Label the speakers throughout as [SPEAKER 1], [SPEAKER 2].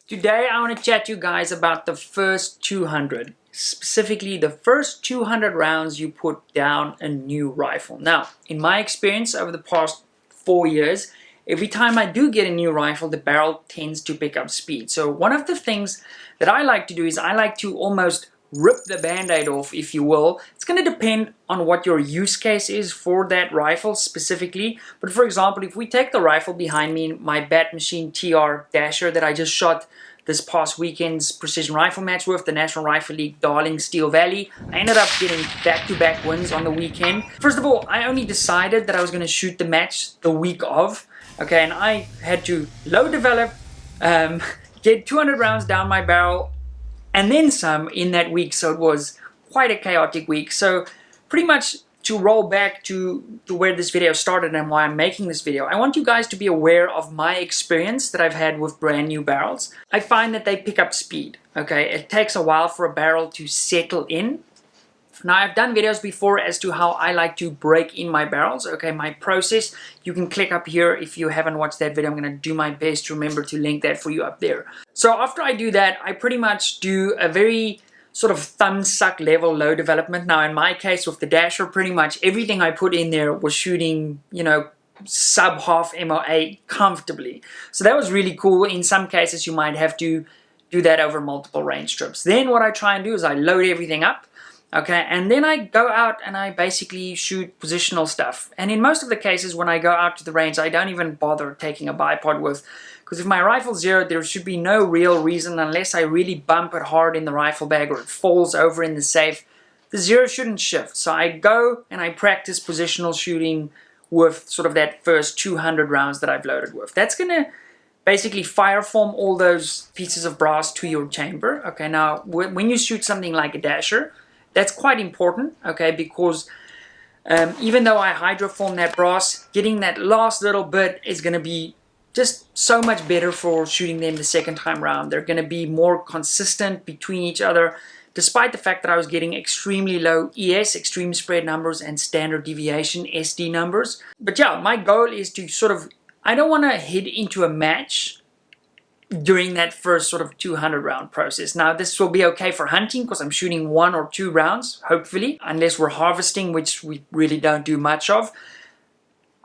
[SPEAKER 1] Today I want to chat to you guys about the first 200, specifically the first 200 rounds you put down a new rifle. Now, in my experience over the past 4 years, every time I do get a new rifle, the barrel tends to pick up speed. So one of the things that I like to do is I like to almost rip the band-aid off, if you will. It's going to depend on what your use case is for that rifle specifically. But for example, if we take the rifle behind me, my Bat Machine TR Dasher that I just shot this past weekend's precision rifle match with the National Rifle League Darling Steel Valley, I ended up getting back-to-back wins on the weekend. First of all, I only decided that I was going to shoot the match the week of, okay, and I had to load develop, get 200 rounds down my barrel, and then some in that week. So it was quite a chaotic week. So pretty much to roll back to where this video started and why I'm making this video, I want you guys to be aware of my experience that I've had with brand new barrels. I find that they pick up speed, okay? It takes a while for a barrel to settle in. Now, I've done videos before as to how I like to break in my barrels, okay, my process. You can click up here if you haven't watched that video. I'm going to do my best to remember to link that for you up there. So after I do that, I pretty much do a very sort of thumb suck level low development. Now, in my case with the Dasher, pretty much everything I put in there was shooting, you know, sub half MOA comfortably. So that was really cool. In some cases, you might have to do that over multiple range strips. Then what I try and do is I load everything up. Okay, and then I go out and I basically shoot positional stuff. And in most of the cases when I go out to the range, I don't even bother taking a bipod with, because if my rifle's zeroed, there should be no real reason, unless I really bump it hard in the rifle bag or it falls over in the safe, the zero shouldn't shift. So I go and I practice positional shooting with sort of that first 200 rounds that I've loaded with. That's going to basically fire form all those pieces of brass to your chamber. Okay, now when you shoot something like a Dasher, that's quite important, okay, because even though I hydroform that brass, getting that last little bit is going to be just so much better for shooting them the second time round. They're going to be more consistent between each other, despite the fact that I was getting extremely low ES, extreme spread numbers, and standard deviation SD numbers. But yeah, my goal is to sort of, I don't want to head into a match during that first sort of 200 round process. Now, this will be okay for hunting because I'm shooting 1 or 2 rounds, hopefully, unless we're harvesting, which we really don't do much of.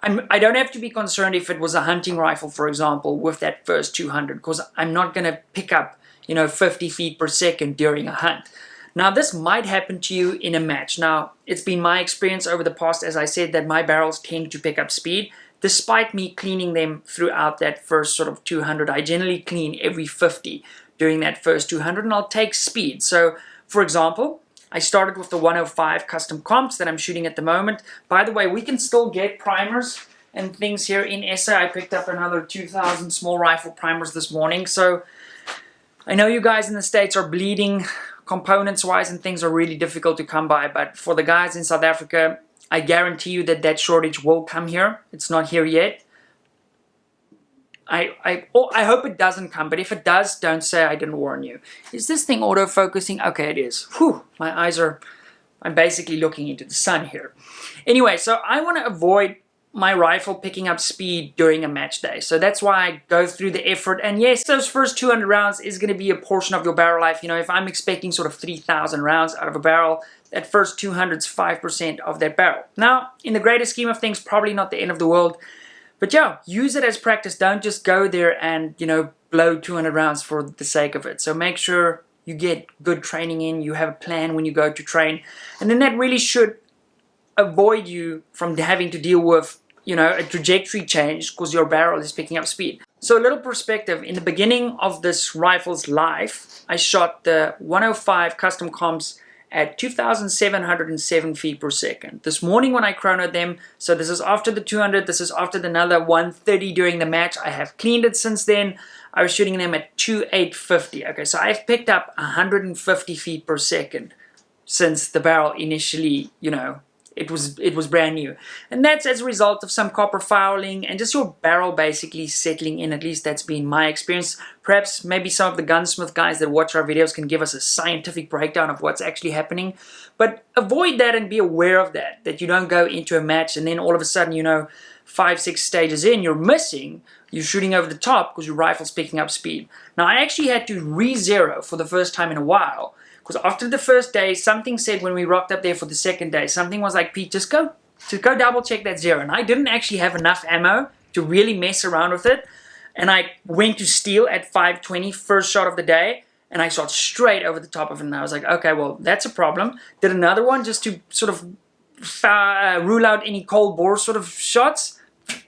[SPEAKER 1] I don't have to be concerned if it was a hunting rifle, for example, with that first 200, because I'm not going to pick up, 50 feet per second during a hunt. Now, this might happen to you in a match. Now, it's been my experience over the past, as I said, that my barrels tend to pick up speed. Despite me cleaning them throughout that first sort of 200, I generally clean every 50 during that first 200, and I'll take speed. So, for example, I started with the 105 custom comps that I'm shooting at the moment. By the way, we can still get primers and things here in SA. I picked up another 2,000 small rifle primers this morning. So, I know you guys in the States are bleeding components-wise and things are really difficult to come by, but for the guys in South Africa, I guarantee you that that shortage will come here. It's not here yet. I hope it doesn't come, but if it does, don't say I didn't warn you. Is this thing auto-focusing? Okay, it is. Whew, my eyes are, I'm basically looking into the sun here. Anyway, so I want to avoid my rifle picking up speed during a match day. So that's why I go through the effort. And yes, those first 200 rounds is going to be a portion of your barrel life. If I'm expecting sort of 3,000 rounds out of a barrel, that first 200 is 5% of that barrel. Now, in the greater scheme of things, probably not the end of the world. But yeah, use it as practice. Don't just go there and, blow 200 rounds for the sake of it. So make sure you get good training in. You have a plan when you go to train. And then that really should avoid you from having to deal with, a trajectory change because your barrel is picking up speed. So a little perspective, in the beginning of this rifle's life, I shot the 105 custom comps at 2,707 feet per second. This morning when I chronoed them, so this is after the 200, this is after another 130 during the match. I have cleaned it since then. I was shooting them at 2,850. Okay, so I've picked up 150 feet per second since the barrel initially, it was brand new. And that's as a result of some copper fouling and just your barrel basically settling in. At least that's been my experience. Perhaps maybe some of the gunsmith guys that watch our videos can give us a scientific breakdown of what's actually happening. But avoid that and be aware of that you don't go into a match and then all of a sudden, you know, 5-6 stages in, you're shooting over the top because your rifle's picking up speed. Now, I actually had to re-zero for the first time in a while, because after the first day, something said when we rocked up there for the second day, something was like, Pete, just go double check that zero. And I didn't actually have enough ammo to really mess around with it. And I went to steel at 520, first shot of the day, and I shot straight over the top of it. And I was like, okay, well, that's a problem. Did another one just to sort of rule out any cold bore sort of shots.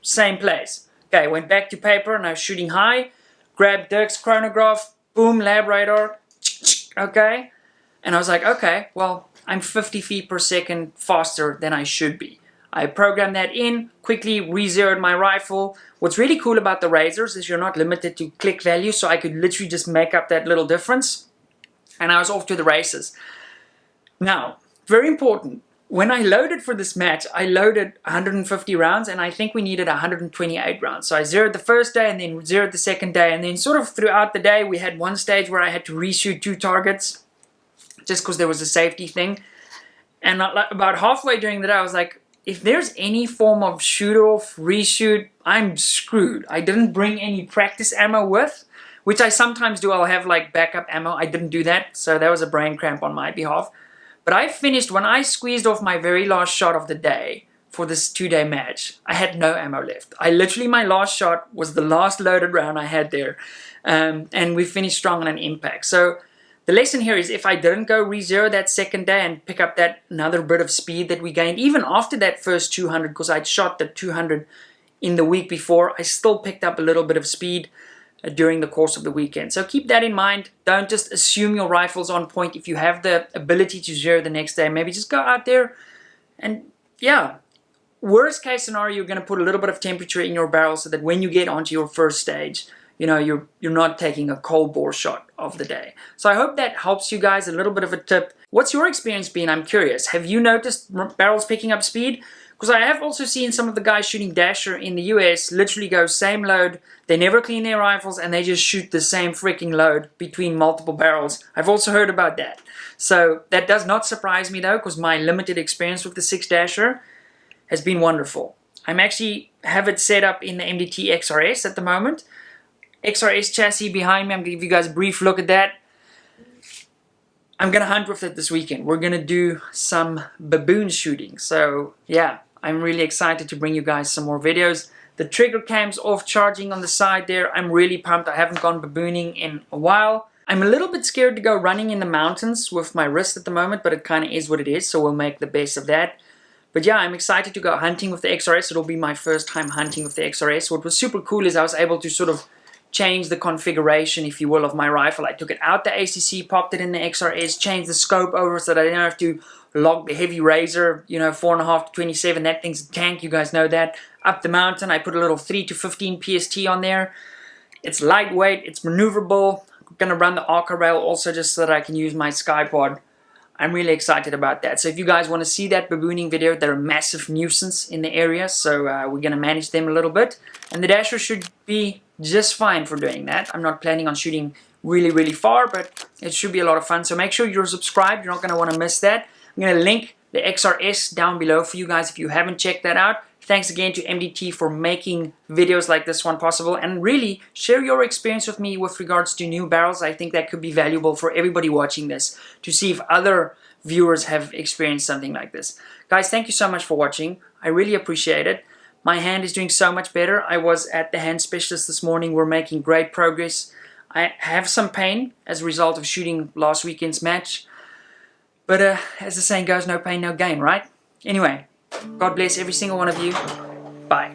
[SPEAKER 1] Same place. Okay, went back to paper and I was shooting high. Grabbed Dirk's chronograph. Boom, lab radar. Okay. And I was like, okay, well, I'm 50 feet per second faster than I should be. I programmed that in, quickly re-zeroed my rifle. What's really cool about the razors is you're not limited to click value, so I could literally just make up that little difference. And I was off to the races. Now, very important. When I loaded for this match, I loaded 150 rounds, and I think we needed 128 rounds. So I zeroed the first day, and then zeroed the second day, and then sort of throughout the day, we had one stage where I had to reshoot 2 targets, just because there was a safety thing. And about halfway during the day, I was like, if there's any form of shoot-off, reshoot, I'm screwed. I didn't bring any practice ammo with, which I sometimes do. I'll have like backup ammo. I didn't do that, so that was a brain cramp on my behalf. But I finished, when I squeezed off my very last shot of the day for this 2-day match, I had no ammo left. My last shot was the last loaded round I had there. And we finished strong on an impact. So the lesson here is, if I didn't go re-zero that second day and pick up that another bit of speed that we gained, even after that first 200, because I'd shot the 200 in the week before, I still picked up a little bit of speed during the course of the weekend. So keep that in mind. Don't just assume your rifle's on point. If you have the ability to zero the next day, maybe just go out there and, yeah, worst case scenario, you're going to put a little bit of temperature in your barrel so that when you get onto your first stage, you know, you're not taking a cold bore shot of the day. So I hope that helps you guys. A little bit of a tip. What's your experience been? I'm curious. Have you noticed barrels picking up speed? Because I have also seen some of the guys shooting Dasher in the US literally go same load, they never clean their rifles, and they just shoot the same freaking load between multiple barrels. I've also heard about that. So that does not surprise me though, because my limited experience with the 6 Dasher has been wonderful. I'm actually have it set up in the MDT XRS at the moment. XRS chassis behind me. I'm going to give you guys a brief look at that. I'm going to hunt with it this weekend. We're going to do some baboon shooting. So yeah, I'm really excited to bring you guys some more videos. The trigger cam's off charging on the side there. I'm really pumped. I haven't gone babooning in a while. I'm a little bit scared to go running in the mountains with my wrist at the moment, but it kind of is what it is, so we'll make the best of that. But yeah, I'm excited to go hunting with the XRS. It'll be my first time hunting with the XRS. What was super cool is I was able to sort of change the configuration, if you will, of my rifle. I took it out the ACC, popped it in the XRS, changed the scope over so that I didn't have to log the heavy razor, you know, 4.5 to 27. That thing's a tank, you guys know that. Up the mountain, I put a little 3 to 15 PST on there. It's lightweight, it's maneuverable. I'm going to run the Arca rail also just so that I can use my SkyPod. I'm really excited about that. So if you guys want to see that babooning video, they're a massive nuisance in the area, so we're going to manage them a little bit. And the Dasher should be just fine for doing that. I'm not planning on shooting really, really far, but it should be a lot of fun. So make sure you're subscribed. You're not going to want to miss that. I'm going to link the XRS down below for you guys if you haven't checked that out. Thanks again to MDT for making videos like this one possible, and really share your experience with me with regards to new barrels. I think that could be valuable for everybody watching this to see if other viewers have experienced something like this. Guys, thank you so much for watching. I really appreciate it. My hand is doing so much better. I was at the hand specialist this morning. We're making great progress. I have some pain as a result of shooting last weekend's match. But as the saying goes, no pain, no gain, right? Anyway, God bless every single one of you. Bye.